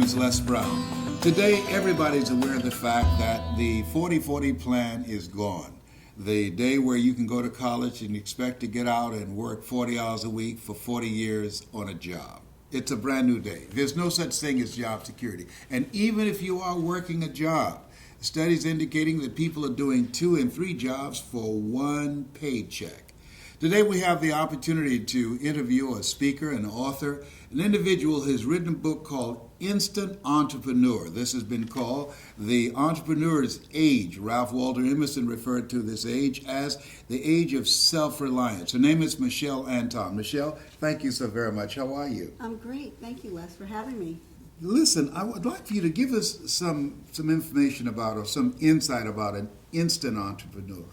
is Les Brown. Today, everybody's aware of the fact that the 40-40 plan is gone. The day where you can go to college and expect to get out and work 40 hours a week for 40 years on a job. It's a brand new day. There's no such thing as job security. And even if you are working a job, studies indicating that people are doing 2 and 3 jobs for one paycheck. Today we have the opportunity to interview a speaker, an author, an individual who has written a book called Instant Entrepreneur. This has been called the entrepreneur's age. Ralph Waldo Emerson referred to this age as the age of self-reliance. Her name is Michelle Anton. Michelle, thank you so very much. How are you? I'm great. Thank you, Les, for having me. Listen, I would like for you to give us some information about or some insight about an instant entrepreneur.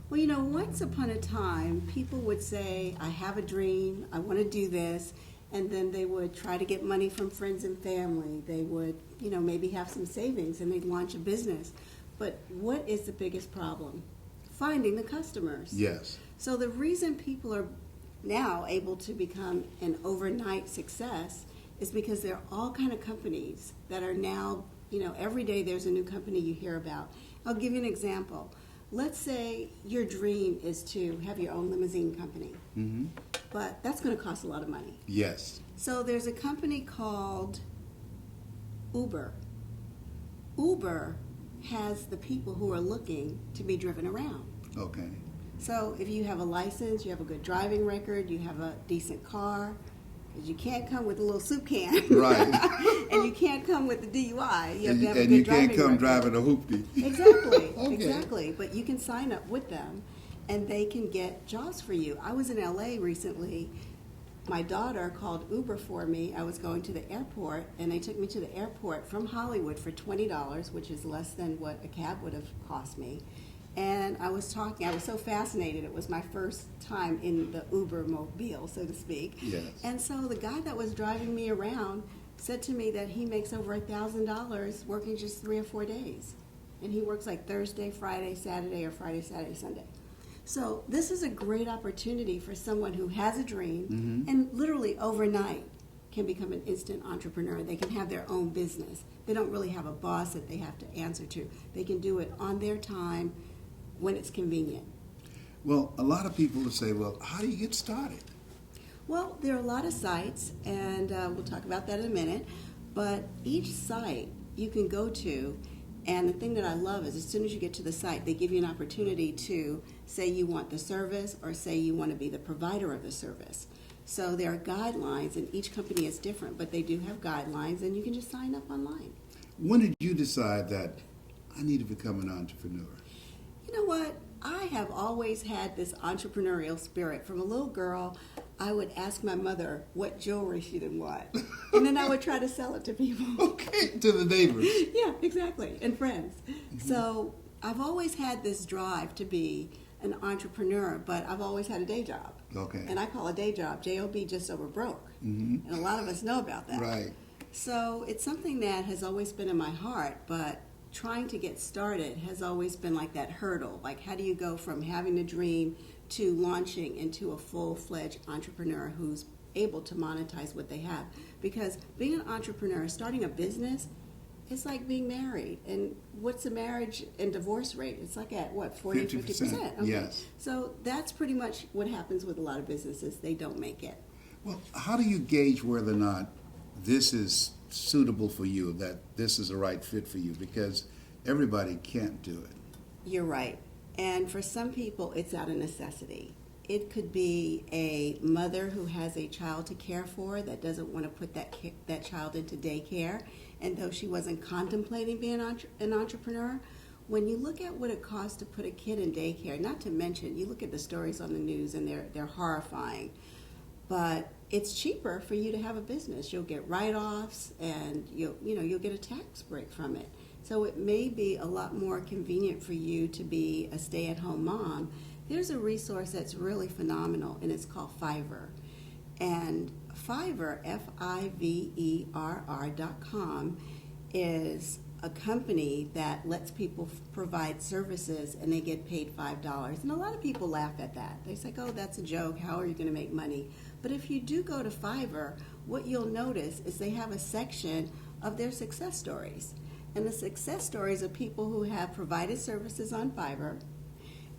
Well, you know, once upon a time, people would say, I have a dream, I want to do this, and then they would try to get money from friends and family. They would, maybe have some savings and they'd launch a business. But what is the biggest problem? Finding the customers. Yes. So the reason people are now able to become an overnight success is because there are all kind of companies that are now, every day there's a new company you hear about. I'll give you an example. Let's say your dream is to have your own limousine company, but that's going to cost a lot of money. Yes. So there's a company called Uber. Uber has the people who are looking to be driven around. Okay. So if you have a license, you have a good driving record, you have a decent car, because you can't come with a little soup can. Right. And you can't come with the DUI. You have to have a and good you driving can't come record. driving a hoopty. Exactly. Okay. Exactly. But you can sign up with them, and they can get jobs for you. I was in LA recently. My daughter called Uber for me. I was going to the airport, and they took me to the airport from Hollywood for $20, which is less than what a cab would have cost me. And I was talking, I was so fascinated. It was my first time in the Uber mobile, so to speak. Yes. And so the guy that was driving me around said to me that he makes over $1,000 working just 3 or 4 days. And he works like Thursday, Friday, Saturday, or Friday, Saturday, Sunday. So this is a great opportunity for someone who has a dream and literally overnight can become an instant entrepreneur. They can have their own business. They don't really have a boss that they have to answer to. They can do it on their time when it's convenient. Well, a lot of people will say, well, how do you get started? Well, there are a lot of sites, and we'll talk about that in a minute, but each site you can go to, and the thing that I love is as soon as you get to the site, they give you an opportunity to say you want the service or say you want to be the provider of the service. So there are guidelines, and each company is different, but they do have guidelines, and you can just sign up online. When did you decide that I need to become an entrepreneur? You know what? I have always had this entrepreneurial spirit. From a little girl, I would ask my mother what jewelry she didn't want, and then I would try to sell it to people. Okay, to the neighbors. Yeah, exactly, and friends. So I've always had this drive to be an entrepreneur, but I've always had a day job. Okay. And I call a day job J-O-B, just over broke. And a lot of us know about that. Right. So it's something that has always been in my heart, but trying to get started has always been like that hurdle. Like, how do you go from having a dream to launching into a full-fledged entrepreneur who's able to monetize what they have? Because being an entrepreneur, starting a business, it's like being married. And what's the marriage and divorce rate? It's like at, what, 40 to 50%? Okay. Yes. So that's pretty much what happens with a lot of businesses. They don't make it. Well, how do you gauge whether or not this is suitable for you, that this is a right fit for you? Because everybody can't do it. You're right. And for some people, it's out of necessity. It could be a mother who has a child to care for that doesn't want to put that child into daycare. And though she wasn't contemplating being an entrepreneur, when you look at what it costs to put a kid in daycare, not to mention, you look at the stories on the news and they're horrifying. But it's cheaper for you to have a business. You'll get write-offs and you'll get a tax break from it. So it may be a lot more convenient for you to be a stay-at-home mom. There's a resource that's really phenomenal, and it's called Fiverr. And Fiverr, Fiverr.com, is a company that lets people provide services, and they get paid $5. And a lot of people laugh at that. They say, oh, that's a joke. How are you going to make money? But if you do go to Fiverr, what you'll notice is they have a section of their success stories. And the success stories are people who have provided services on Fiverr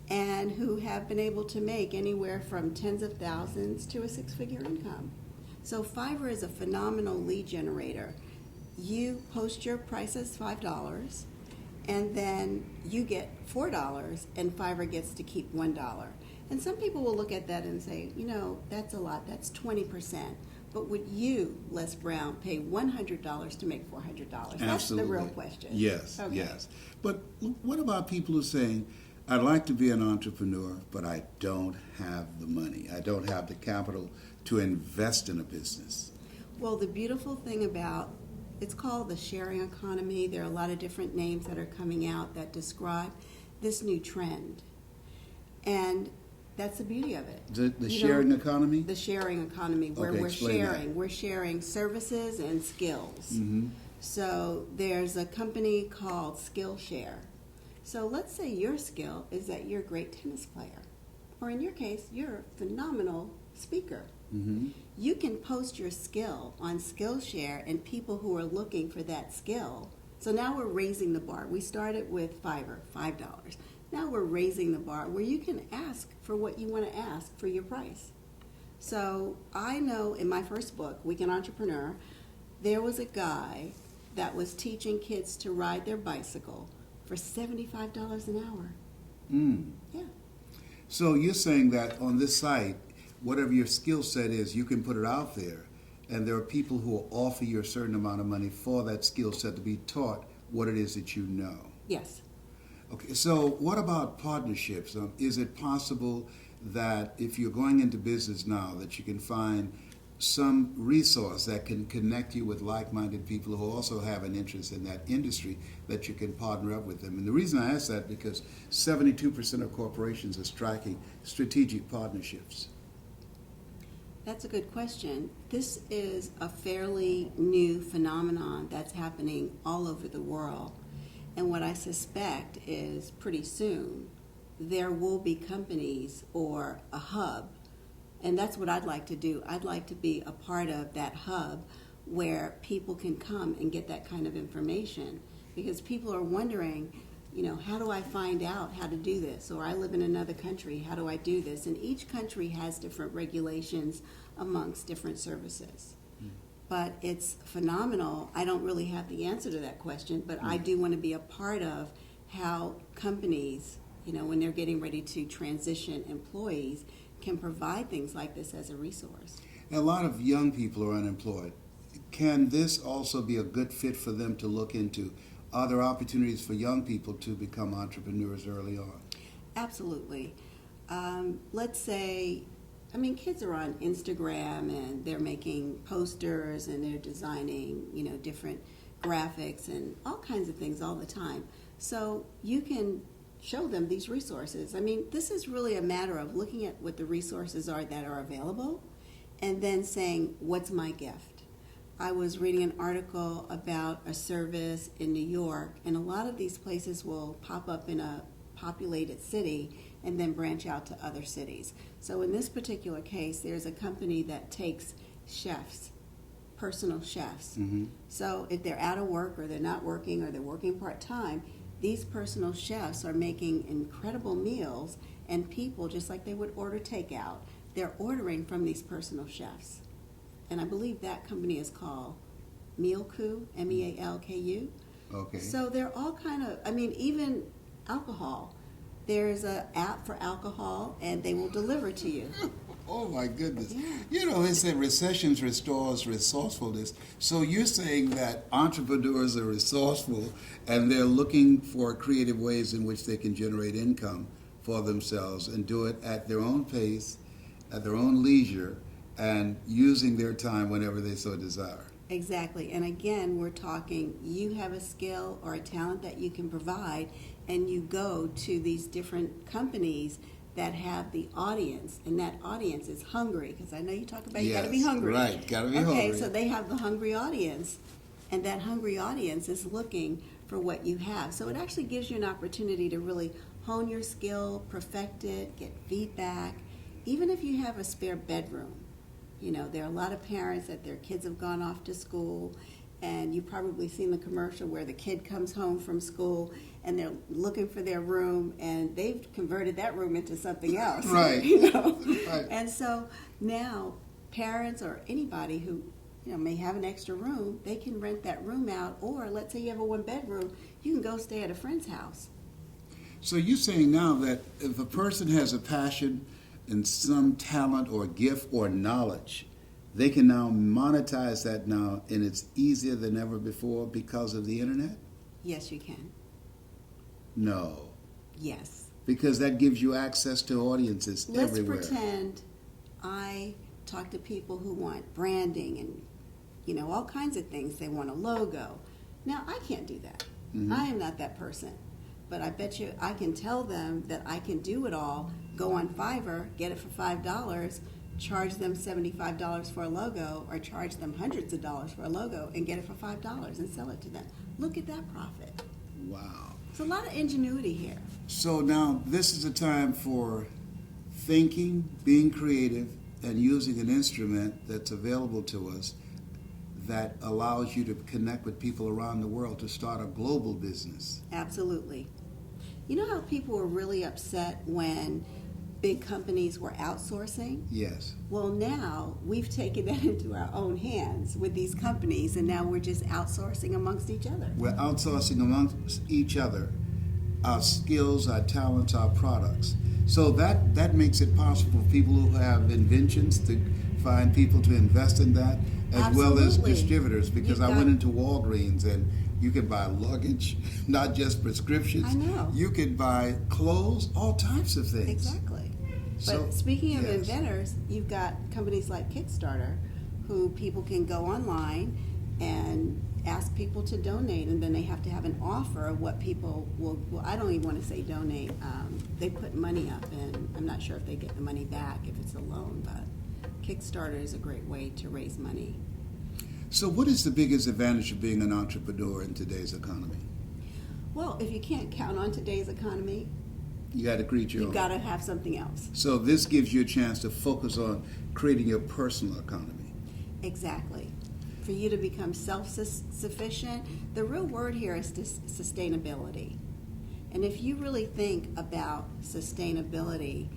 and who have been able to make anywhere from tens of thousands to a six-figure income. So Fiverr is a phenomenal lead generator. You post your price as $5, and then you get $4, and Fiverr gets to keep $1. And some people will look at that and say, that's a lot, that's 20%. But would you, Les Brown, pay $100 to make $400? That's Absolutely. the real question. Yes, Okay. yes. But what about people who are saying, I'd like to be an entrepreneur, but I don't have the money. I don't have the capital to invest in a business. Well, the beautiful thing about it's called the sharing economy. There are a lot of different names that are coming out that describe this new trend. And that's the beauty of it. The sharing economy? The sharing economy, where Okay, we're explain that. sharing. We're sharing services and skills. Mm-hmm. So there's a company called Skillshare. So let's say your skill is that you're a great tennis player. Or in your case, you're a phenomenal speaker. Mm-hmm. You can post your skill on Skillshare, and people who are looking for that skill. So now we're raising the bar. We started with Fiverr, $5. Now we're raising the bar where you can ask for what you want to ask for your price. So I know in my first book, Weekend Entrepreneur, there was a guy that was teaching kids to ride their bicycle for $75 an hour. Mm. Yeah. So you're saying that on this site, whatever your skill set is, you can put it out there, and there are people who will offer you a certain amount of money for that skill set to be taught what it is that you know. Yes. Okay, so what about partnerships? Is it possible that if you're going into business now, that you can find some resource that can connect you with like-minded people who also have an interest in that industry, that you can partner up with them? And the reason I ask that because 72% of corporations are striking strategic partnerships. That's a good question. This is a fairly new phenomenon that's happening all over the world. And what I suspect is pretty soon there will be companies or a hub. And that's what I'd like to do. I'd like to be a part of that hub where people can come and get that kind of information. Because people are wondering, how do I find out how to do this? Or I live in another country, how do I do this? And each country has different regulations amongst different services. But it's phenomenal. I don't really have the answer to that question, but I do want to be a part of how companies, when they're getting ready to transition employees, can provide things like this as a resource. A lot of young people are unemployed. Can this also be a good fit for them to look into? Are there opportunities for young people to become entrepreneurs early on? Absolutely. Let's say, kids are on Instagram and they're making posters and they're designing, different graphics and all kinds of things all the time. So you can show them these resources. This is really a matter of looking at what the resources are that are available and then saying, what's my gift? I was reading an article about a service in New York, and a lot of these places will pop up in a populated city and then branch out to other cities. So in this particular case, there's a company that takes chefs, personal chefs. Mm-hmm. So if they're out of work or they're not working or they're working part-time, these personal chefs are making incredible meals, and people, just like they would order takeout, they're ordering from these personal chefs. And I believe that company is called Mealku, Mealku. Okay. So they're all kind of, even alcohol. There's an app for alcohol, and they will deliver to you. Oh my goodness. Yeah. They say recessions restores resourcefulness. So you're saying that entrepreneurs are resourceful and they're looking for creative ways in which they can generate income for themselves and do it at their own pace, at their own leisure, and using their time whenever they so desire. Exactly. And again, we're talking, you have a skill or a talent that you can provide, and you go to these different companies that have the audience, and that audience is hungry, because I know you talk about you got to be hungry. Right, got to be hungry. Okay, so they have the hungry audience, and that hungry audience is looking for what you have. So it actually gives you an opportunity to really hone your skill, perfect it, get feedback, even if you have a spare bedroom. There are a lot of parents that their kids have gone off to school And you've probably seen the commercial where the kid comes home from school and they're looking for their room, and they've converted that room into something else. Right. You know? Right. And so now parents or anybody who may have an extra room, they can rent that room out, or let's say you have a one-bedroom, you can go stay at a friend's house. So you're saying now that if a person has a passion and some talent or gift or knowledge, they can now monetize that now, and it's easier than ever before because of the internet? Yes, you can. No. Yes. Because that gives you access to audiences Let's everywhere. pretend I talk to people who want branding and, all kinds of things. They want a logo. Now, I can't do that. Mhm. I am not that person. But I bet you I can tell them that I can do it all. Go on Fiverr, get it for $5, charge them $75 for a logo, or charge them hundreds of dollars for a logo and get it for $5 and sell it to them. Look at that profit. Wow. It's a lot of ingenuity here. So now this is a time for thinking, being creative, and using an instrument that's available to us that allows you to connect with people around the world to start a global business. Absolutely. You know how people were really upset when big companies were outsourcing? Yes. Well, now we've taken that into our own hands with these companies, and now we're just outsourcing amongst each other. We're outsourcing amongst each other our skills, our talents, our products. So that makes it possible for people who have inventions to find people to invest in that, as well as Absolutely. distributors, because I went into Walgreens and you could buy luggage, not just prescriptions. I know. You could buy clothes, all types of things. Exactly. So, But speaking of yes. inventors, you've got companies like Kickstarter, who people can go online and ask people to donate, and then they have to have an offer of what people will, well, I don't even want to say donate. They put money up, and I'm not sure if they get the money back if it's a loan, but Kickstarter is a great way to raise money. So what is the biggest advantage of being an entrepreneur in today's economy? Well, if you can't count on today's economy, You got to create your you've own. got to have something else. So this gives you a chance to focus on creating your personal economy. Exactly. For you to become self-sufficient, the real word here is sustainability. And if you really think about sustainability,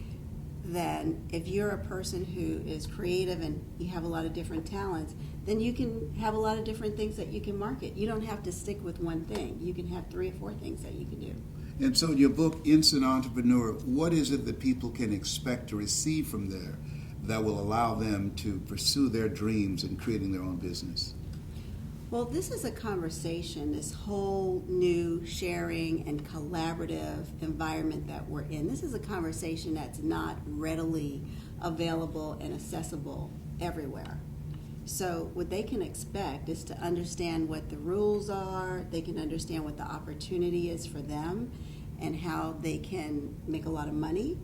then if you're a person who is creative and you have a lot of different talents, then you can have a lot of different things that you can market. You don't have to stick with one thing. You can have 3 or 4 things that you can do. And so your book, Instant Entrepreneur, what is it that people can expect to receive from there that will allow them to pursue their dreams in creating their own business? Well, this is a conversation, this whole new sharing and collaborative environment that we're in. This is a conversation that's not readily available and accessible everywhere. So what they can expect is to understand what the rules are, they can understand what the opportunity is for them and how they can make a lot of money.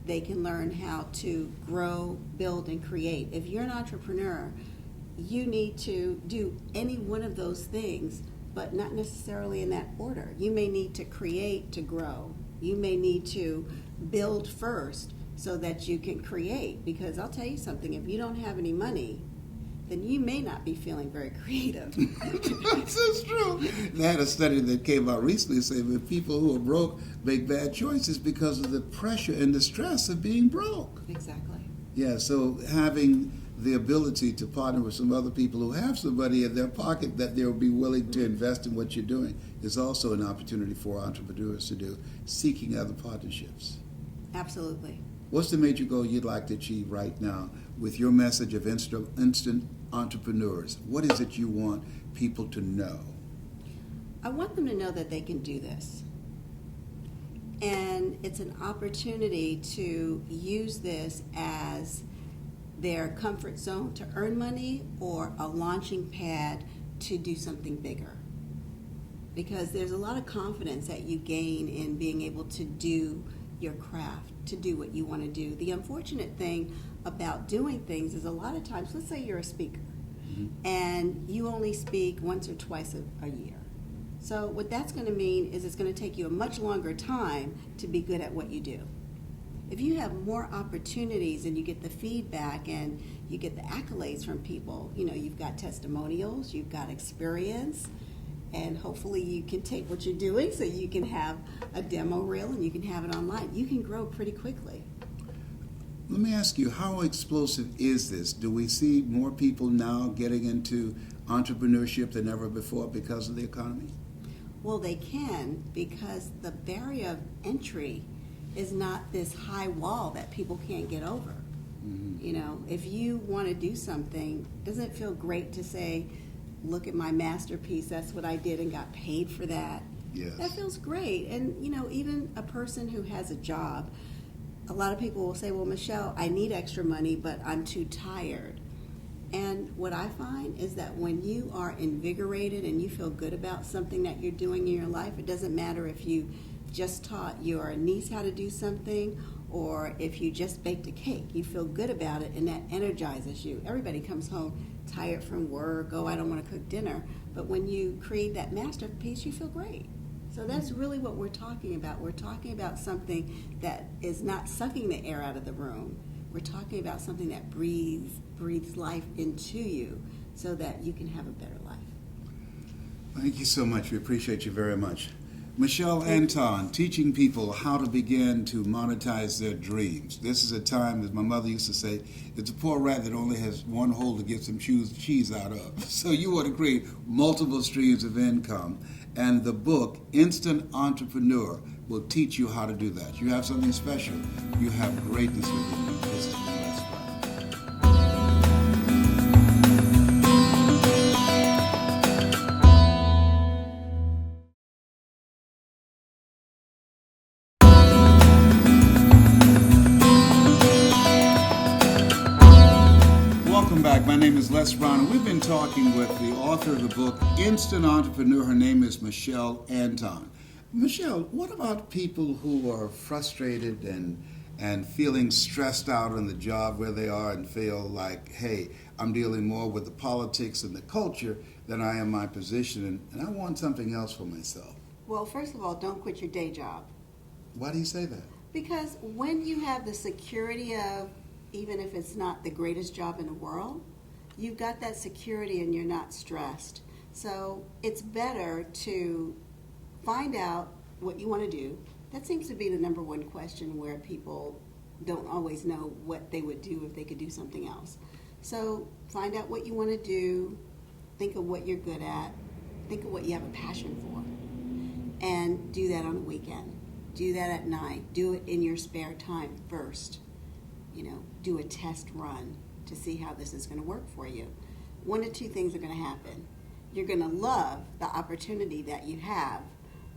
They can learn how to grow, build, and create. If you're an entrepreneur, you need to do any one of those things, but not necessarily in that order. You may need to create to grow. You may need to build first so that you can create. Because I'll tell you something, if you don't have any money, then you may not be feeling very creative. This is true. They had a study that came out recently saying that people who are broke make bad choices because of the pressure and the stress of being broke. Exactly. Yeah, so having the ability to partner with some other people who have some money in their pocket that they'll be willing to invest in what you're doing is also an opportunity for entrepreneurs to do, seeking other partnerships. Absolutely. What's the major goal you'd like to achieve right now with your message of instant entrepreneurs? What is it you want people to know? I want them to know that they can do this. And it's an opportunity to use this as their comfort zone to earn money or a launching pad to do something bigger. Because there's a lot of confidence that you gain in being able to do your craft, to do what you want to do. The unfortunate thing about doing things is a lot of times, let's say you're a speaker, and you only speak once or twice a year. So what that's going to mean is it's going to take you a much longer time to be good at what you do. if you have more opportunities and you get the feedback and you get the accolades from people, you've got testimonials, you've got experience, and hopefully you can take what you're doing so you can have a demo reel and you can have it online. You can grow pretty quickly. Let me ask you, how explosive is this? Do we see more people now getting into entrepreneurship than ever before because of the economy? Well, they can, because the barrier of entry is not this high wall that people can't get over. Mm-hmm. If you want to do something, doesn't it feel great to say, look at my masterpiece, that's what I did and got paid for that? Yes. That feels great. And, even a person who has a job, a lot of people will say, well, Michelle, I need extra money, but I'm too tired. And what I find is that when you are invigorated and you feel good about something that you're doing in your life, it doesn't matter if you just taught your niece how to do something or if you just baked a cake. You feel good about it and that energizes you. Everybody comes home tired from work, I don't want to cook dinner. But when you create that masterpiece, you feel great. So that's really what we're talking about. We're talking about something that is not sucking the air out of the room. We're talking about something that breathes life into you so that you can have a better life. Thank you so much. We appreciate you very much. Michelle Anton, teaching people how to begin to monetize their dreams. This is a time, as my mother used to say, it's a poor rat that only has one hole to get some cheese out of. So you want to create multiple streams of income. And the book, Instant Entrepreneur, will teach you how to do that. You have something special. You have greatness within you. This is the best part. Welcome back. My name is Les Brown, and we've been talking with the author of the book, Instant Entrepreneur. Her name is Michelle Anton. Michelle, what about people who are frustrated and feeling stressed out on the job where they are and feel like, hey, I'm dealing more with the politics and the culture than I am my position, and I want something else for myself? Well, first of all, don't quit your day job. Why do you say that? Because when you have the security of, even if it's not the greatest job in the world, you've got that security and you're not stressed. So it's better to find out what you want to do. That seems to be the number one question where people don't always know what they would do if they could do something else. So find out what you want to do, think of what you're good at, think of what you have a passion for, and do that on the weekend. Do that at night. Do it in your spare time first. Do a test run to see how this is going to work for you. One of two things are going to happen. You're going to love the opportunity that you have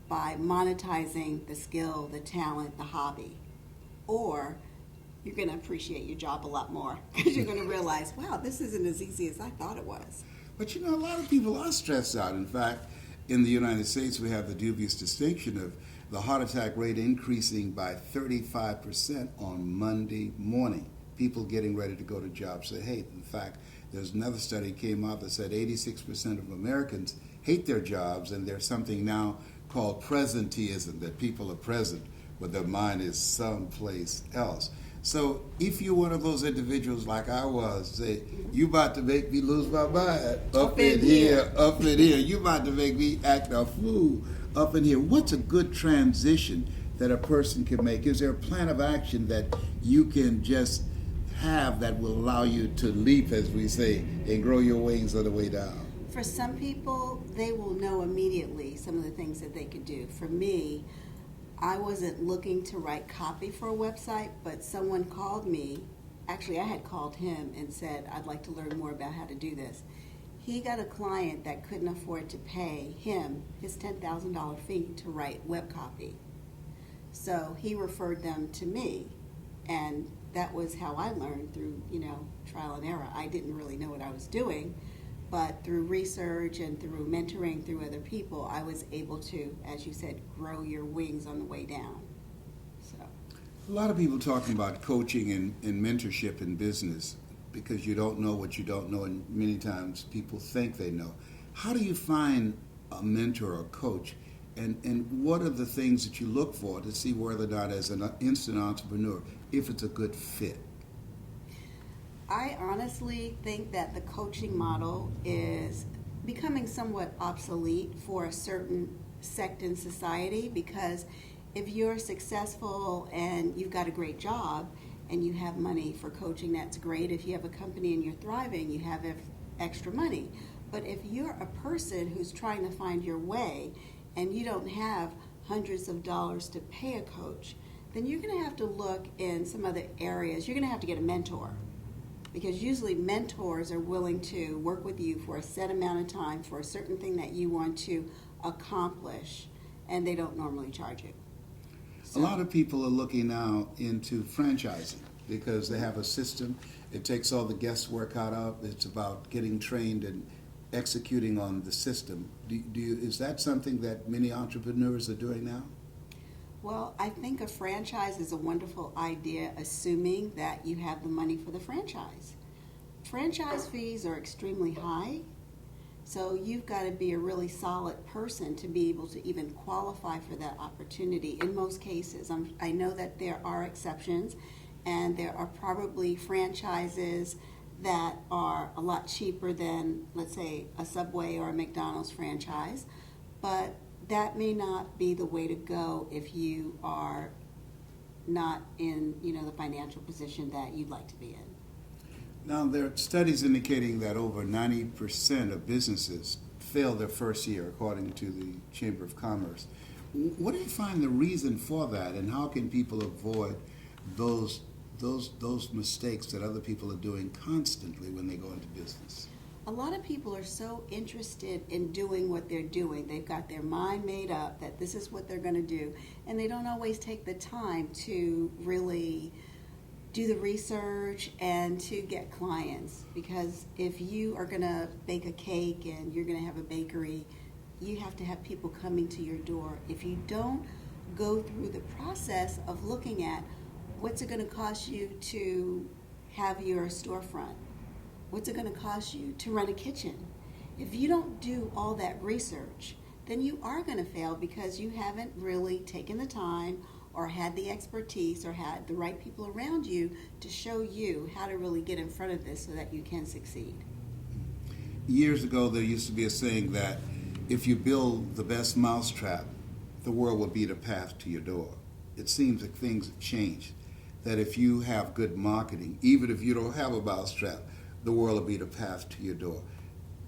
by monetizing the skill, the talent, the hobby. Or you're going to appreciate your job a lot more because you're going to realize, wow, this isn't as easy as I thought it was. But a lot of people are stressed out. In fact, in the United States, we have the dubious distinction of the heart attack rate increasing by 35% on Monday morning. People getting ready to go to jobs say, hey, in fact, there's another study came out that said 86% of Americans hate their jobs, and there's something now called presenteeism, that people are present, but their mind is someplace else. So if you're one of those individuals like I was, say, you about to make me lose my mind up in here. You about to make me act a fool up in here. What's a good transition that a person can make? Is there a plan of action that you can just have that will allow you to leap, as we say, and grow your wings on the way down? For some people, they will know immediately some of the things that they could do. For me, I wasn't looking to write copy for a website, but someone called me. Actually, I had called him and said, I'd like to learn more about how to do this. He got a client that couldn't afford to pay him his $10,000 fee to write web copy. So he referred them to me, and that was how I learned through, trial and error. I didn't really know what I was doing, but through research and through mentoring through other people, I was able to, as you said, grow your wings on the way down. So, a lot of people talking about coaching and mentorship in business because you don't know what you don't know, and many times people think they know. How do you find a mentor or coach And what are the things that you look for to see whether or not, as an instant entrepreneur, if it's a good fit? I honestly think that the coaching model is becoming somewhat obsolete for a certain sect in society, because if you're successful and you've got a great job and you have money for coaching, that's great. If you have a company and you're thriving, you have extra money. But if you're a person who's trying to find your way and you don't have hundreds of dollars to pay a coach, then you're going to have to look in some other areas. You're going to have to get a mentor, because usually mentors are willing to work with you for a set amount of time for a certain thing that you want to accomplish, and they don't normally charge you. A lot of people are looking now into franchising because they have a system. It takes all the guesswork out of it. It's about getting trained and executing on the system. Is that something that many entrepreneurs are doing now? Well, I think a franchise is a wonderful idea, assuming that you have the money for the franchise. Franchise fees are extremely high, so you've got to be a really solid person to be able to even qualify for that opportunity in most cases. I know that there are exceptions, and there are probably franchises that are a lot cheaper than, let's say, a Subway or a McDonald's franchise, but that may not be the way to go if you are not in, the financial position that you'd like to be in. Now, there are studies indicating that over 90% of businesses fail their first year, according to the Chamber of Commerce. What do you find the reason for that, and how can people avoid those mistakes that other people are doing constantly when they go into business? A lot of people are so interested in doing what they're doing. They've got their mind made up that this is what they're going to do, and they don't always take the time to really do the research and to get clients. Because if you are going to bake a cake and you're going to have a bakery, you have to have people coming to your door. If you don't go through the process of looking at what's it going to cost you to have your storefront, what's it going to cost you to run a kitchen? If you don't do all that research, then you are going to fail, because you haven't really taken the time or had the expertise or had the right people around you to show you how to really get in front of this so that you can succeed. Years ago, there used to be a saying that if you build the best mousetrap, the world will be the path to your door. It seems like things have changed, that if you have good marketing, even if you don't have a mousetrap, the world will be the path to your door.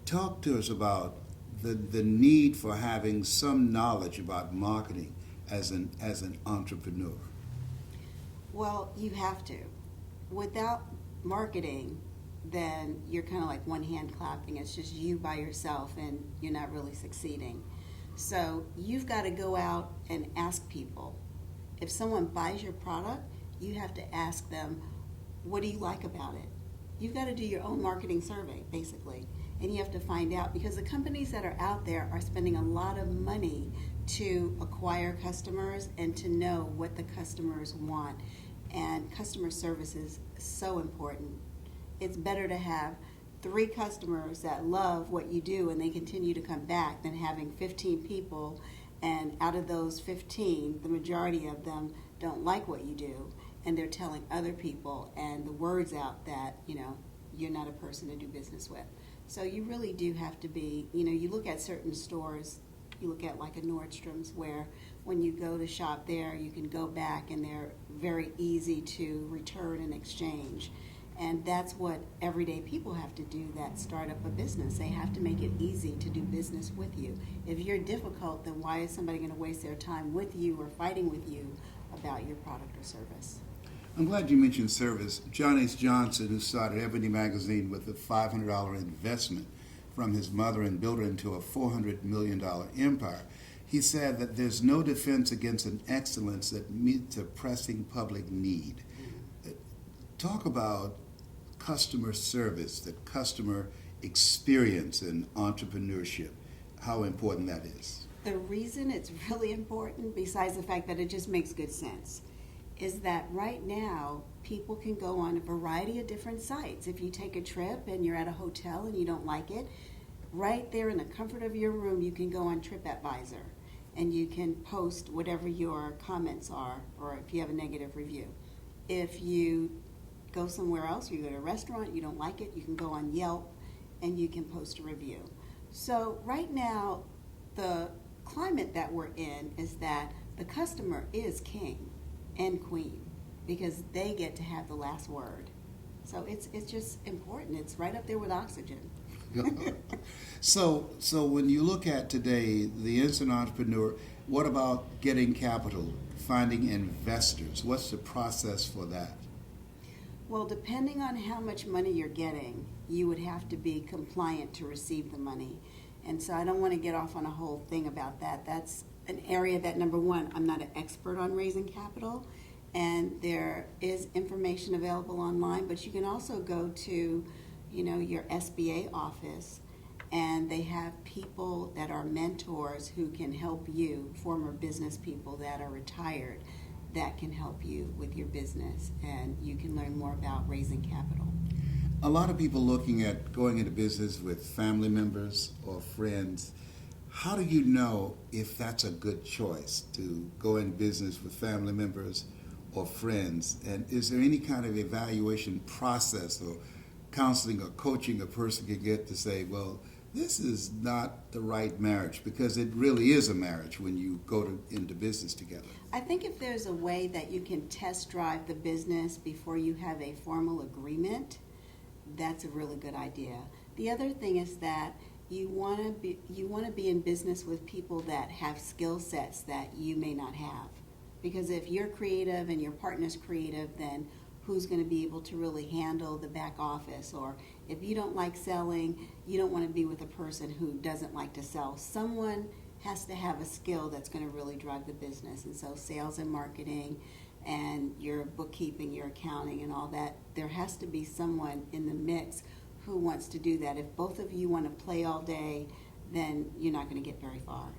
Talk to us about the need for having some knowledge about marketing as an entrepreneur. Well, you have to. Without marketing, then you're kind of like one hand clapping. It's just you by yourself, and you're not really succeeding. So you've got to go out and ask people. If someone buys your product, you have to ask them, what do you like about it? You've got to do your own marketing survey, basically, and you have to find out, because the companies that are out there are spending a lot of money to acquire customers and to know what the customers want, and customer service is so important. It's better to have 3 customers that love what you do and they continue to come back than having 15 people, and out of those 15, the majority of them don't like what you do, and they're telling other people, and the word's out that, you're not a person to do business with. So you really do have to be, you look at certain stores, you look at like a Nordstrom's, where when you go to shop there, you can go back and they're very easy to return and exchange. And that's what everyday people have to do that start up a business. They have to make it easy to do business with you. If you're difficult, then why is somebody going to waste their time with you or fighting with you about your product or service? I'm glad you mentioned service. John H. Johnson, who started Ebony Magazine with a $500 investment from his mother and built it into a $400 million empire, he said that there's no defense against an excellence that meets a pressing public need. Talk about customer service, the customer experience in entrepreneurship, how important that is. The reason it's really important, besides the fact that it just makes good sense, is that right now people can go on a variety of different sites. If you take a trip and you're at a hotel and you don't like it, right there in the comfort of your room you can go on TripAdvisor. and you can post whatever your comments are, or if you have a negative review. If you go somewhere else, you go to a restaurant, you don't like it, you can go on Yelp and you can post a review. So right now, the climate that we're in is that the customer is king and queen because they get to have the last word. So it's just important. It's right up there with oxygen. So when you look at today, the instant entrepreneur, what about getting capital, finding investors? What's the process for that? Well, depending on how much money you're getting, you would have to be compliant to receive the money. And so I don't want to get off on a whole thing about that. That's an area that, number one, I'm not an expert on raising capital, and there is information available online, but you can also go to, your SBA office, and they have people that are mentors who can help you, former business people that are retired, that can help you with your business, and you can learn more about raising capital. A lot of people looking at going into business with family members or friends. How do you know if that's a good choice to go in business with family members or friends? And is there any kind of evaluation process or counseling or coaching a person can get to say, well, this is not the right marriage? Because it really is a marriage when you go into business together. I think if there's a way that you can test drive the business before you have a formal agreement, that's a really good idea. The other thing is that you want to be in business with people that have skill sets that you may not have. Because if you're creative and your partner's creative, then who's going to be able to really handle the back office? Or if you don't like selling, you don't want to be with a person who doesn't like to sell. Someone has to have a skill that's going to really drive the business. And so sales and marketing and your bookkeeping, your accounting and all that, there has to be someone in the mix who wants to do that. If both of you want to play all day, then you're not going to get very far.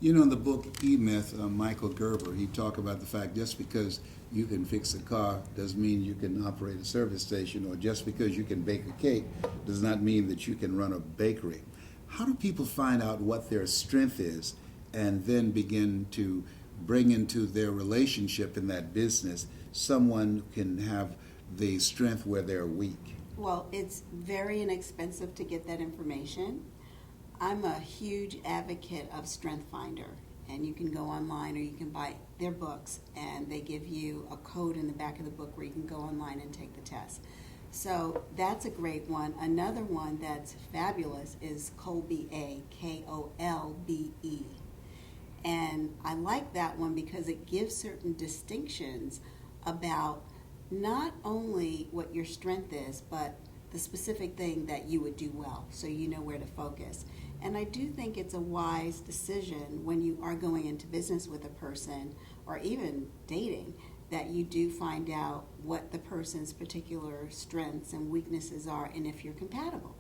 In the book E-Myth, Michael Gerber, he talked about the fact just because you can fix a car doesn't mean you can operate a service station, or just because you can bake a cake does not mean that you can run a bakery. How do people find out what their strength is and then begin to bring into their relationship in that business someone who can have the strength where they're weak? Well, it's very inexpensive to get that information. I'm a huge advocate of Strength Finder, and you can go online or you can buy their books, and they give you a code in the back of the book where you can go online and take the test. So that's a great one. Another one that's fabulous is Kolbe, Kolbe. And I like that one because it gives certain distinctions about not only what your strength is, but the specific thing that you would do well, so you know where to focus. And I do think it's a wise decision when you are going into business with a person, or even dating, that you do find out what the person's particular strengths and weaknesses are, and if you're compatible.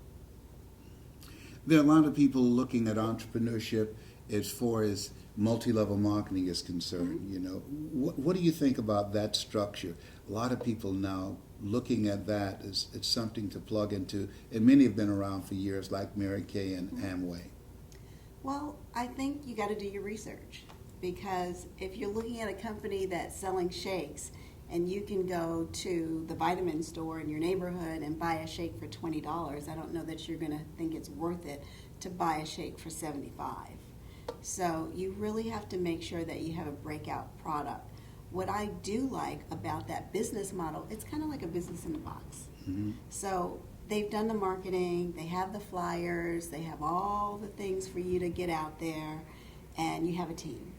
There are a lot of people looking at entrepreneurship as far as multi-level marketing is concerned. What do you think about that structure? A lot of people now looking at that as it's something to plug into, and many have been around for years, like Mary Kay and Amway. Well, I think you got to do your research, because if you're looking at a company that's selling shakes and you can go to the vitamin store in your neighborhood and buy a shake for $20, I don't know that you're going to think it's worth it to buy a shake for $75. So you really have to make sure that you have a breakout product. What I do like about that business model, it's kind of like a business in a box. Mm-hmm. So they've done the marketing, they have the flyers, they have all the things for you to get out there, and you have a team.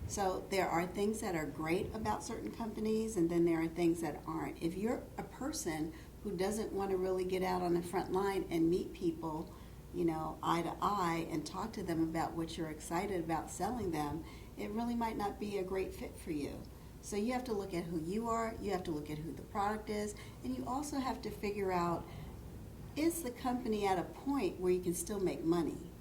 So there are things that are great about certain companies, and then there are things that aren't. If you're a person who doesn't want to really get out on the front line and meet people, eye to eye, and talk to them about what you're excited about selling them, it really might not be a great fit for you. So you have to look at who you are, you have to look at who the product is, and you also have to figure out, is the company at a point where you can still make money?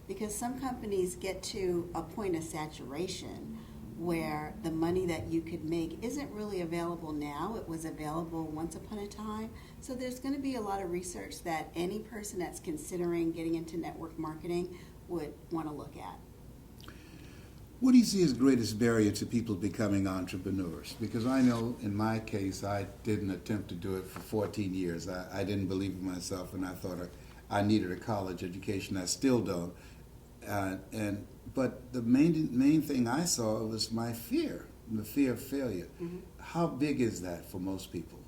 Because some companies get to a point of saturation where the money that you could make isn't really available now. It was available once upon a time. So there's going to be a lot of research that any person that's considering getting into network marketing would want to look at. What do you see as the greatest barrier to people becoming entrepreneurs? Because I know in my case, I didn't attempt to do it for 14 years. I didn't believe in myself, and I thought I needed a college education. I still don't. But the main thing I saw was my fear, the fear of failure. Mhm. How big is that for most people?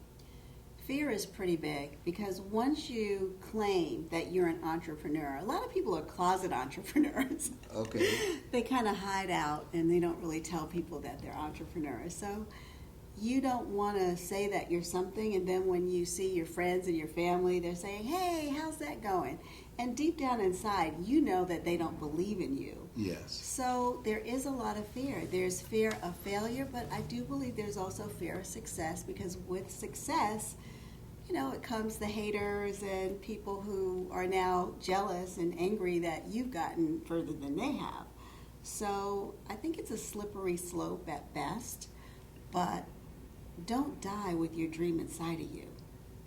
Fear is pretty big because once you claim that you're an entrepreneur, a lot of people are closet entrepreneurs. Okay. They kind of hide out and they don't really tell people that they're entrepreneurs. So you don't want to say that you're something, and then when you see your friends and your family, they're saying, hey, how's that going? And deep down inside, you know that they don't believe in you. Yes. So there is a lot of fear. There's fear of failure, but I do believe there's also fear of success, because with success, you know, it comes the haters and people who are now jealous and angry that you've gotten further than they have. So I think it's a slippery slope at best, but don't die with your dream inside of you.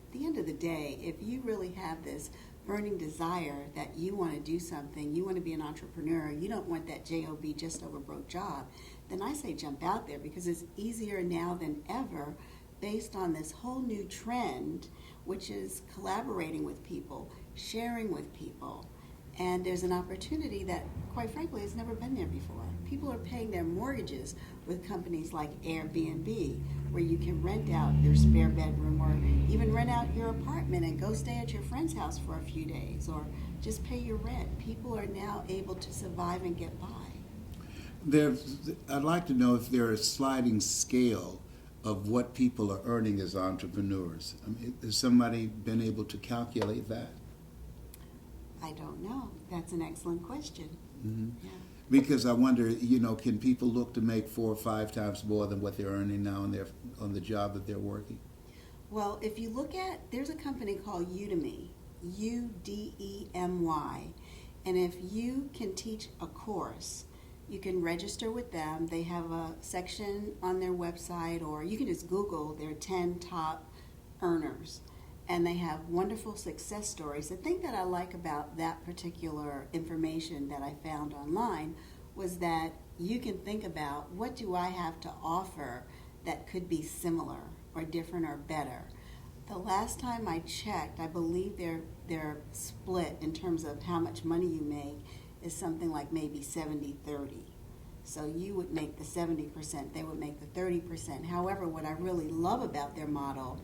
At the end of the day, if you really have this burning desire that you want to do something, you want to be an entrepreneur, you don't want that job, just over broke job, then I say jump out there, because it's easier now than ever based on this whole new trend, which is collaborating with people, sharing with people. And there's an opportunity that, quite frankly, has never been there before. People are paying their mortgages with companies like Airbnb, where you can rent out your spare bedroom or even rent out your apartment and go stay at your friend's house for a few days, or just pay your rent. People are now able to survive and get by. I'd like to know if there is a sliding scale of what people are earning as entrepreneurs. I mean, has somebody been able to calculate that? I don't know. That's an excellent question. Mm-hmm. Yeah. Because I wonder, you know, can people look to make 4 or 5 times more than what they're earning now on the job that they're working? Well, if you look at, there's a company called Udemy, Udemy, and if you can teach a course, you can register with them. They have a section on their website, or you can just Google their 10 top earners, and they have wonderful success stories. The thing that I like about that particular information that I found online was that you can think about, what do I have to offer that could be similar or different or better? The last time I checked, I believe their split in terms of how much money you make is something like maybe 70-30. So you would make the 70%, they would make the 30%. However, what I really love about their model,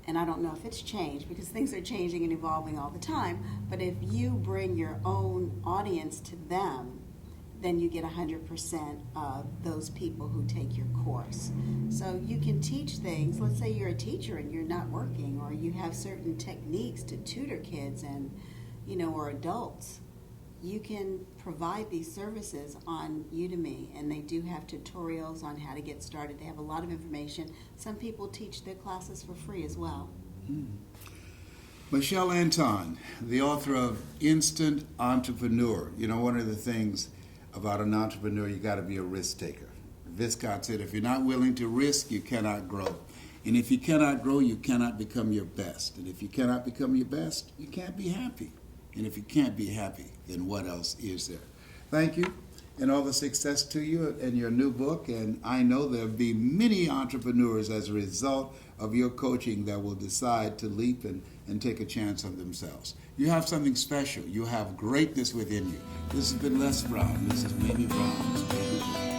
and I don't know if it's changed because things are changing and evolving all the time, but if you bring your own audience to them, then you get 100% of those people who take your course. So you can teach things. Let's say you're a teacher and you're not working, or you have certain techniques to tutor kids and, you know, or adults. You can provide these services on Udemy, and they do have tutorials on how to get started. They have a lot of information. Some people teach their classes for free as well. Michelle Anton, the author of Instant Entrepreneur. You know, one of the things about an entrepreneur, you got to be a risk taker. Viscott said, if you're not willing to risk, you cannot grow. And if you cannot grow, you cannot become your best. And if you cannot become your best, you can't be happy. And if you can't be happy, then what else is there? Thank you, and all the success to you in your new book. And I know there'll be many entrepreneurs as a result of your coaching that will decide to leap and take a chance on themselves. You have something special. You have greatness within you. This has been Les Brown. This is Mamie Brown's Baby Brown.